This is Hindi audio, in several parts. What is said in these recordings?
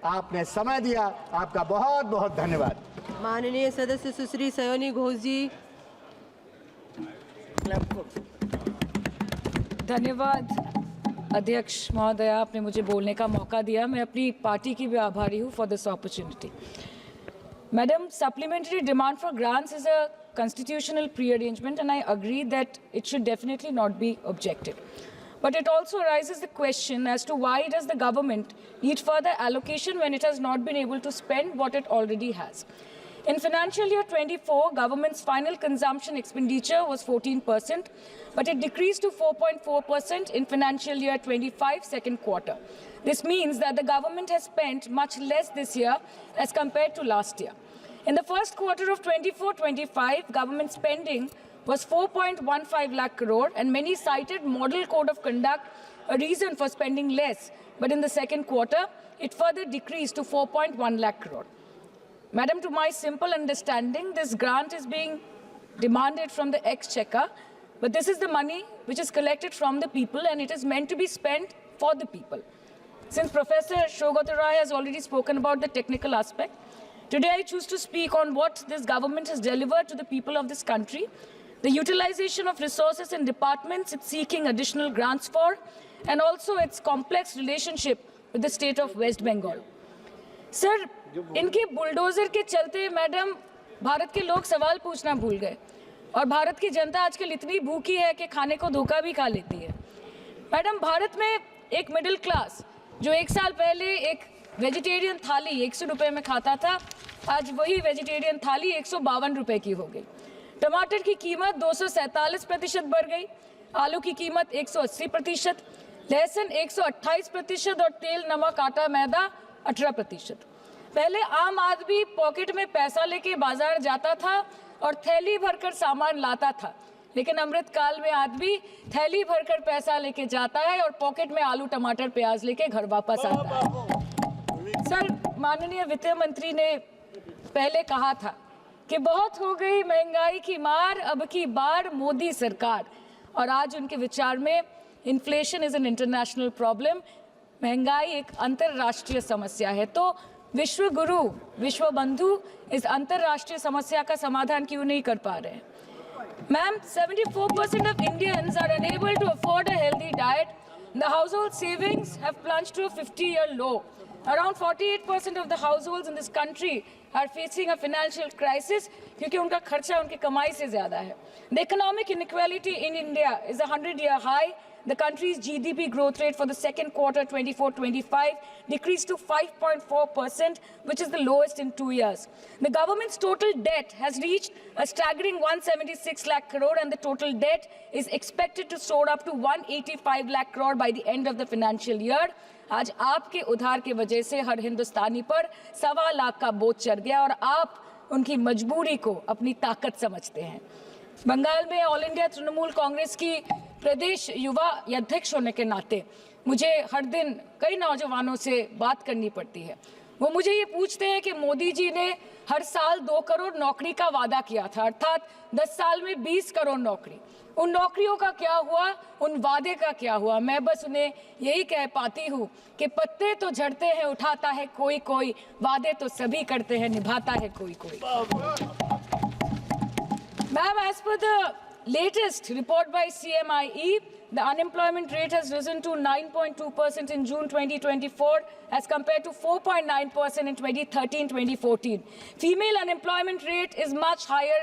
आपने समय दिया, आपका बहुत बहुत धन्यवाद। माननीय सदस्य सुश्री सयोनी घोष जी। धन्यवाद अध्यक्ष महोदया, आपने मुझे बोलने का मौका दिया। मैं अपनी पार्टी की भी आभारी हूँ for this opportunity. Madam, supplementary demand for grants is a constitutional pre-arrangement, and I agree that it should definitely not be objected. But it also raises the question as to why does the government need further allocation when it has not been able to spend what it already has. In financial year 24, government's final consumption expenditure was 14%, but it decreased to 4.4% in financial year 25 second quarter. This means that the government has spent much less this year as compared to last year. In the first quarter of 24-25, government spending was 4.15 lakh crore, and many cited model code of conduct a reason for spending less. But in the second quarter, it further decreased to 4.1 lakh crore. Madam, to my simple understanding, this grant is being demanded from the exchequer, but this is the money which is collected from the people, and it is meant to be spent for the people. Since Professor Shougata Rai has already spoken about the technical aspect, today I choose to speak on what this government has delivered to the people of this country, the utilization of resources and departments it's seeking additional grants for, and also its complex relationship with the state of West Bengal. Sir, इनके बुलडोजर के चलते मैडम भारत के लोग सवाल पूछना भूल गए, और भारत की जनता आजकल इतनी भूखी है कि खाने को धोखा भी खा लेती है। मैडम, भारत में एक मिडिल क्लास जो एक साल पहले एक वेजिटेरियन थाली 100 रुपये में खाता था, आज वही वेजिटेरियन थाली 152 रुपये की हो गई। टमाटर की कीमत 247% बढ़ गई, आलू की कीमत 180%, लहसुन 128% और तेल, नमक, आटा, मैदा 18%। पहले आम आदमी पॉकेट में पैसा लेके बाजार जाता था और थैली भरकर सामान लाता था, लेकिन अमृतकाल में आदमी थैली भरकर पैसा लेके जाता है और पॉकेट में आलू, टमाटर, प्याज लेके घर वापस आता है। सर, माननीय वित्त मंत्री ने पहले कहा था कि बहुत हो गई महंगाई की मार, अब की बार मोदी सरकार, और आज उनके विचार में inflation is an international problem, महंगाई एक अंतर्राष्ट्रीय समस्या है। तो विश्व गुरु, विश्व बंधु इस अंतर्राष्ट्रीय समस्या का समाधान क्यों नहीं कर पा रहे हैं? Ma'am, 74% of Indians are unable to afford a healthy diet. The household savings have plunged to a 50-year low. Around 48% of the households in this country are facing a financial crisis क्योंकि उनका खर्चा उनकी कमाई से ज़्यादा है. The economic inequality in India is a 100-year high. The country's GDP growth rate for the second quarter 24-25 decreased to 5.4%, which is the lowest in 2 years. The government's total debt has reached a staggering 176 lakh crore, and the total debt is expected to soar up to 185 lakh crore by the end of the financial year. आज आपके उधार की वजह से हर हिंदुस्तानी पर 1.25 लाख का बोझ चढ़ गया और आप उनकी मजबूरी को अपनी ताकत समझते हैं। बंगाल में ऑल इंडिया तृणमूल कांग्रेस की प्रदेश युवा अध्यक्ष होने के नाते मुझे हर दिन कई नौजवानों से बात करनी पड़ती है। वो मुझे ये पूछते हैं कि मोदी जी ने हर साल 2 करोड़ नौकरी का वादा किया था, अर्थात 10 साल में 20 करोड़ नौकरी। उन नौकरियों का क्या हुआ, उन वादे का क्या हुआ? मैं बस उन्हें यही कह पाती हूँ कि पत्ते तो झड़ते हैं, उठाता है कोई कोई, वादे तो सभी करते हैं, निभाता है कोई कोई। Ma'am, as per the latest report by CMIE, the unemployment rate has risen to 9.2% in June 2024 as compared to 4.9% in 2013-2014. Female unemployment rate is much higher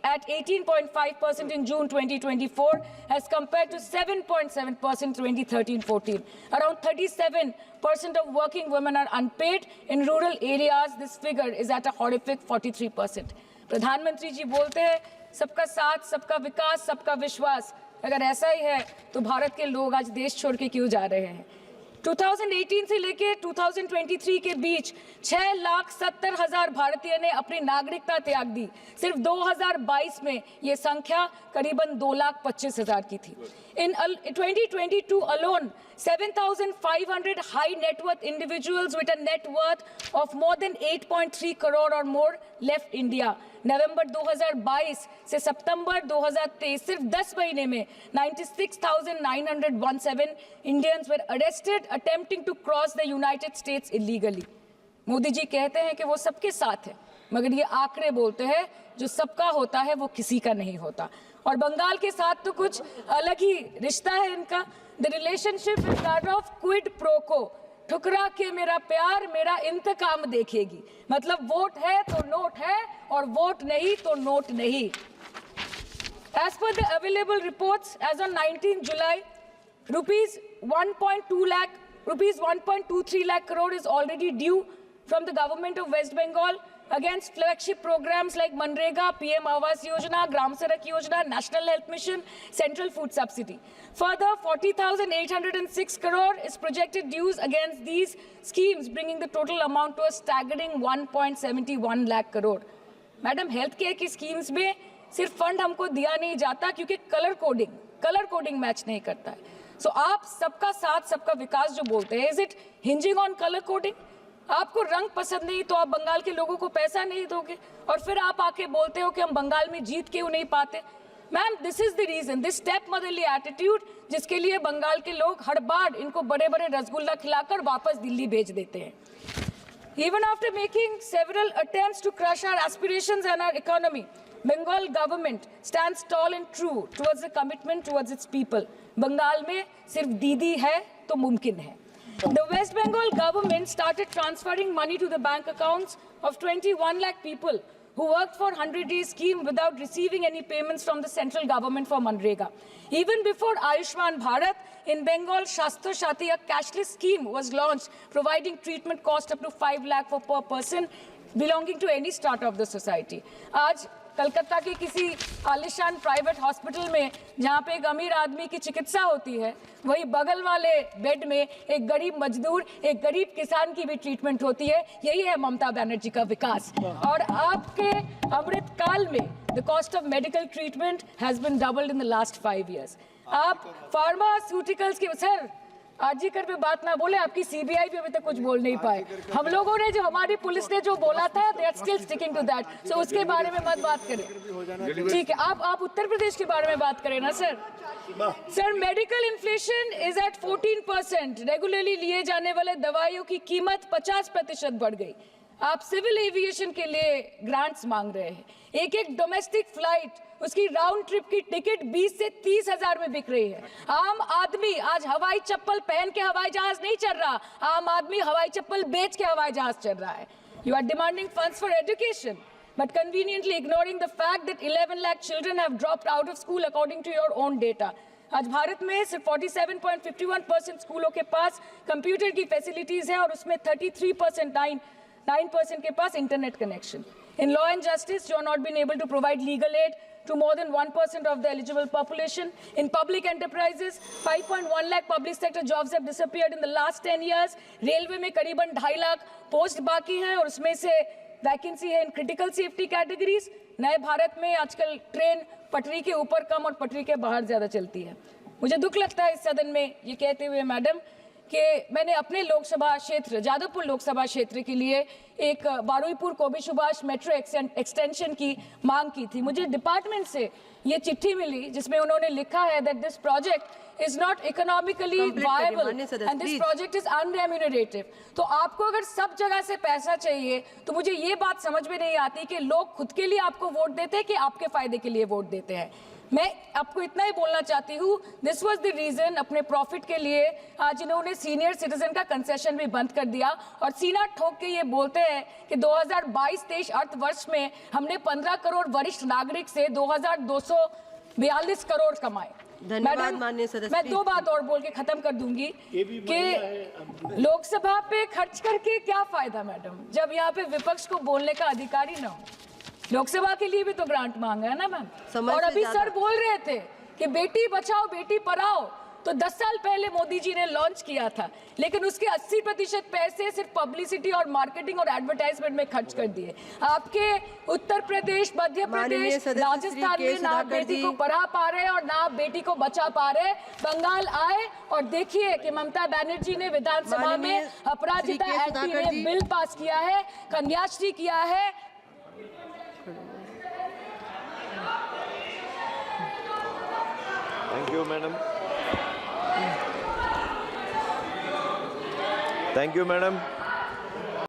at 18.5% in June 2024 as compared to 7.7% in 2013-14. Around 37% of working women are unpaid. In rural areas, this figure is at a horrific 43%. प्रधानमंत्री जी बोलते हैं सबका साथ, सबका विकास, सबका विश्वास। अगर ऐसा ही है तो भारत के लोग आज देश छोड़ के क्यों जा रहे हैं? 2018 से लेके 2023 के बीच 6,70,000 भारतीय ने अपनी नागरिकता त्याग दी। सिर्फ 2022 में ये संख्या करीबन 2,25,000 की थी। In 2022 alone, 7,500 high net worth individuals with a net worth of more than 8.3 crore or more left India. नवंबर 2022 से सितंबर 2023 सिर्फ 10 महीने में 96,917 Indians were arrested attempting to cross the United States illegally. Modi ji कहते हैं कि वो सबके साथ है, मगर ये आंकड़े बोलते हैं जो सबका होता है वो किसी का नहीं होता। और बंगाल के साथ तो कुछ अलग ही रिश्ता है इनका। The relationship is that of quid pro को, ठुकरा के मेरा प्यार मेरा इंतकाम देखेगी। मतलब वोट है तो नोट है और वोट नहीं तो नोट नहीं। As per the available reports, as on 19 July, rupees 1.23 lakh crore is already due from the government of West Bengal against flagship programs like Manrega, PM Awas Yojana, Gram Sadak Yojana, National Health Mission, Central Food Subsidy. Further, 40,806 crore is projected dues against these schemes, bringing the total amount to a staggering 1.71 lakh crore. Madam, health care की schemes में सिर्फ फंड हमको दिया नहीं जाता क्योंकि कलर कोडिंग मैच नहीं करता है। सो आप सबका साथ सबका विकास जो बोलते हैं, is it hinging on colour coding? आपको रंग पसंद नहीं तो आप बंगाल के लोगों को पैसा नहीं दोगे और फिर आप आके बोलते हो कि हम बंगाल में जीत क्यों नहीं पाते। Ma'am, this is the reason, this step motherly attitude, जिसके लिए बंगाल के लोग हर बार इनको बड़े बड़े रसगुल्ला खिलाकर वापस दिल्ली भेज देते हैं। Even after making several attempts to crush our aspirations and our economy, Bengal government stands tall and true towards the commitment towards its people. Bengal में सिर्फ दीदी है तो मुमकिन है। The West Bengal government started transferring money to the bank accounts of 21 lakh people who worked for 100-day scheme without receiving any payments from the central government for Manrega. Even before Ayushman Bharat, in Bengal, Shastra Shati, a cashless scheme was launched, providing treatment cost up to 5 lakh for per person belonging to any strata of the society. आज कलकत्ता के किसी आलिशान प्राइवेट हॉस्पिटल में जहाँ पे एक अमीर आदमी की चिकित्सा होती है, वही बगल वाले बेड में एक गरीब मजदूर, एक गरीब किसान की भी ट्रीटमेंट होती है। यही है ममता बनर्जी का विकास। और आपके अमृत काल में the cost of medical treatment has been doubled in the last 5 years। आप फार्मास्यूटिकल्स के सर आरजीकर पे बात ना बोले, आपकी सीबीआई पे अभी तक कुछ बोल नहीं पाए। हम लोगों ने जो हमारी पुलिस ने जो बोला था, they are still sticking to that. So उसके बारे में मत बात करें, ठीक है? आप उत्तर प्रदेश के बारे में बात करें ना sir. Sir, medical inflation is at 14%। Regularly लिए जाने वाले दवाइयों की कीमत 50% बढ़ गई। आप सिविल एविएशन के लिए ग्रांट्स मांग रहे हैं। एक डोमेस्टिक फ्लाइट, उसकी राउंड ट्रिप की टिकट 20 से 30 हजार में बिक रही है। आम आदमी आज हवाई चप्पल पहन के हवाई जहाज नहीं चल रहा, आम आदमी हवाई चप्पल बेच के हवाई जहाज चल रहा है। You are demanding funds for education but conveniently ignoring the fact that 11 lakh children have dropped out of school according to your own data. आज भारत में सिर्फ 47.51% स्कूलों के पास कंप्यूटर की फैसिलिटीज है और उसमें 33% के पास internet connection. In law and justice, you are not been able to provide legal aid to more than 1% of the eligible population. In public enterprises, 5.1 lakh public sector jobs have disappeared in the last 10 years. Railway में करीबन 2.5 लाख पोस्ट बाकी हैं और उसमें से वैकेंसी है इन क्रिटिकल सेफ्टी कैटेगरीज। नए भारत में आजकल ट्रेन पटरी के ऊपर कम और पटरी के बाहर ज्यादा चलती है। मुझे दुख लगता है इस सदन में ये कहते हुए मैडम कि मैंने अपने लोकसभा क्षेत्र जादवपुर लोकसभा क्षेत्र के लिए एक बारुईपुर कोबी सुभाष मेट्रो एक्सटेंशन की मांग की थी। मुझे डिपार्टमेंट से ये चिट्ठी मिली जिसमें उन्होंने लिखा है that this project is not economically viable and this project is unremunerative। तो आपको अगर सब जगह से पैसा चाहिए तो मुझे ये बात समझ में नहीं आती कि लोग खुद के लिए आपको वोट देते हैं कि आपके फायदे के लिए वोट देते हैं। मैं आपको इतना ही बोलना चाहती हूँ, दिस वाज द रीजन अपने प्रॉफिट के लिए आज इन्होंने सीनियर सिटीजन का कंसेशन भी बंद कर दिया और सीना ठोक के ये बोलते हैं कि 2022-23 अर्थ वर्ष में हमने 15 करोड़ वरिष्ठ नागरिक से 2242 करोड़ कमाए। धन्यवाद माननीय सदस्य। मैं 2 बात और बोल के खत्म कर दूंगी कि लोकसभा पे खर्च करके क्या फायदा मैडम, जब यहाँ पे विपक्ष को बोलने का अधिकार ही ना हो। लोकसभा के लिए भी तो ग्रांट मांगा है ना मैम। और अभी सर बोल रहे थे कि बेटी बचाओ बेटी पढ़ाओ, तो 10 साल पहले मोदी जी ने लॉन्च किया था, लेकिन उसके 80% पैसे सिर्फ पब्लिसिटी और मार्केटिंग और एडवर्टाइजमेंट में खर्च कर दिए। आपके उत्तर प्रदेश, मध्य प्रदेश, राजस्थान में ना आप बेटी को पढ़ा पा रहे और ना आप बेटी को बचा पा रहे। बंगाल आए और देखिए कि ममता बनर्जी ने विधानसभा में अपराजिता एक्ट में बिल पास किया है, कन्याश्री किया है। Thank you, madam. Thank you, madam.